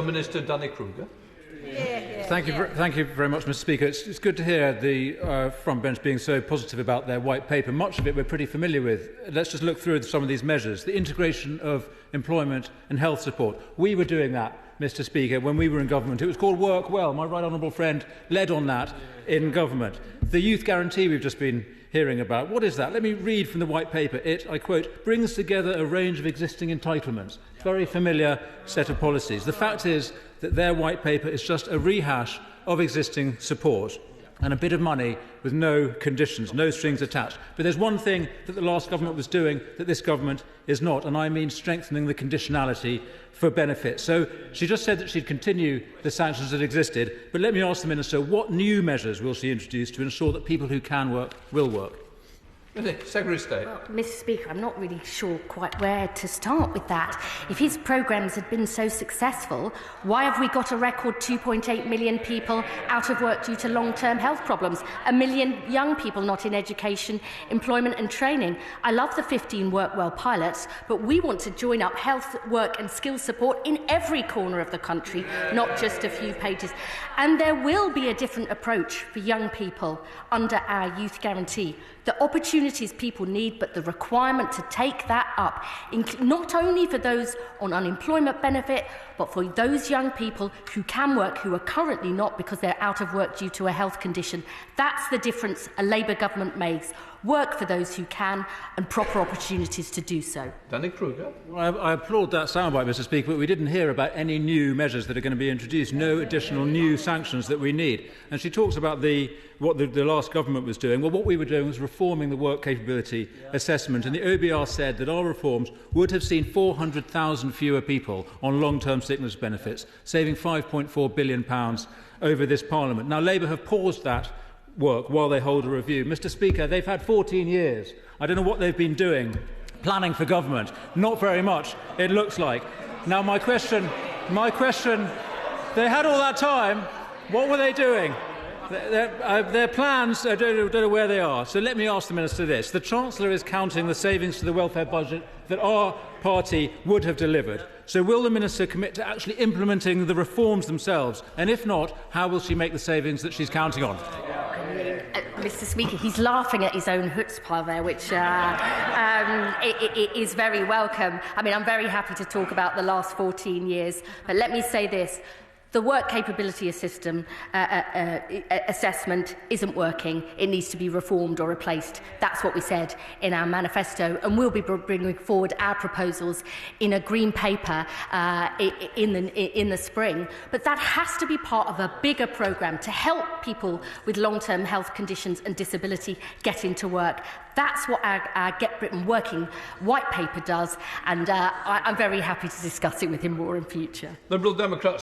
Minister Danny Kruger. Thank you very much, Mr. Speaker. It's good to hear the front bench being so positive about their white paper. Much of it we're pretty familiar with. Let's just look through some of these measures. The integration of employment and health support. We were doing that, Mr. Speaker, when we were in government. It was called Work Well. My right honourable friend led on that in government. The youth guarantee we've just been hearing about. What is that? Let me read from the white paper. It, I quote, brings together a range of existing entitlements. Very familiar set of policies. The fact is that their white paper is just a rehash of existing support and a bit of money with no conditions, no strings attached. But there's one thing that the last government was doing that this government is not, and I mean strengthening the conditionality for benefits. So she just said that she'd continue the sanctions that existed, but let me ask the Minister, what new measures will she introduce to ensure that people who can work will work? Secretary of State. Well, Mr. Speaker, I'm not really sure quite where to start with that. If his programmes had been so successful, why have we got a record 2.8 million people out of work due to long-term health problems? 1 million young people not in education, employment and training. I love the 15 Work Well pilots, but we want to join up health, work and skills support in every corner of the country, not just a few pages. And there will be a different approach for young people under our youth guarantee. The opportunities people need, but the requirement to take that up, not only for those on unemployment benefit, but for those young people who can work, who are currently not because they're out of work due to a health condition. That's the difference a Labour government makes. Work for those who can and proper opportunities to do so. Danny Kruger. Well, I applaud that soundbite, Mr. Speaker, but we didn't hear about any new measures that are going to be introduced, no additional new sanctions that we need. And she talks about what the last government was doing. Well, what we were doing was reforming the work capability assessment, and the OBR said that our reforms would have seen 400,000 fewer people on long-term sickness benefits, saving £5.4 billion over this Parliament. Now, Labour have paused that work while they hold a review. Mr. Speaker, they've had 14 years. I don't know what they've been doing, planning for government. Not very much, it looks like. Now, my question, they had all that time. What were they doing? Their plans, I don't know where they are. So let me ask the Minister this. The Chancellor is counting the savings to the welfare budget that our party would have delivered. So will the Minister commit to actually implementing the reforms themselves? And if not, how will she make the savings that she's counting on? Mr. Speaker, he's laughing at his own chutzpah there, which is very welcome. I mean, I'm very happy to talk about the last 14 years, but let me say this. The work capability system assessment isn't working. It needs to be reformed or replaced. That's what we said in our manifesto, and we'll be bringing forward our proposals in a green paper in the spring. But that has to be part of a bigger programme to help people with long-term health conditions and disability get into work. That's what our Get Britain Working white paper does, and I'm very happy to discuss it with him more in future. Liberal Democrats.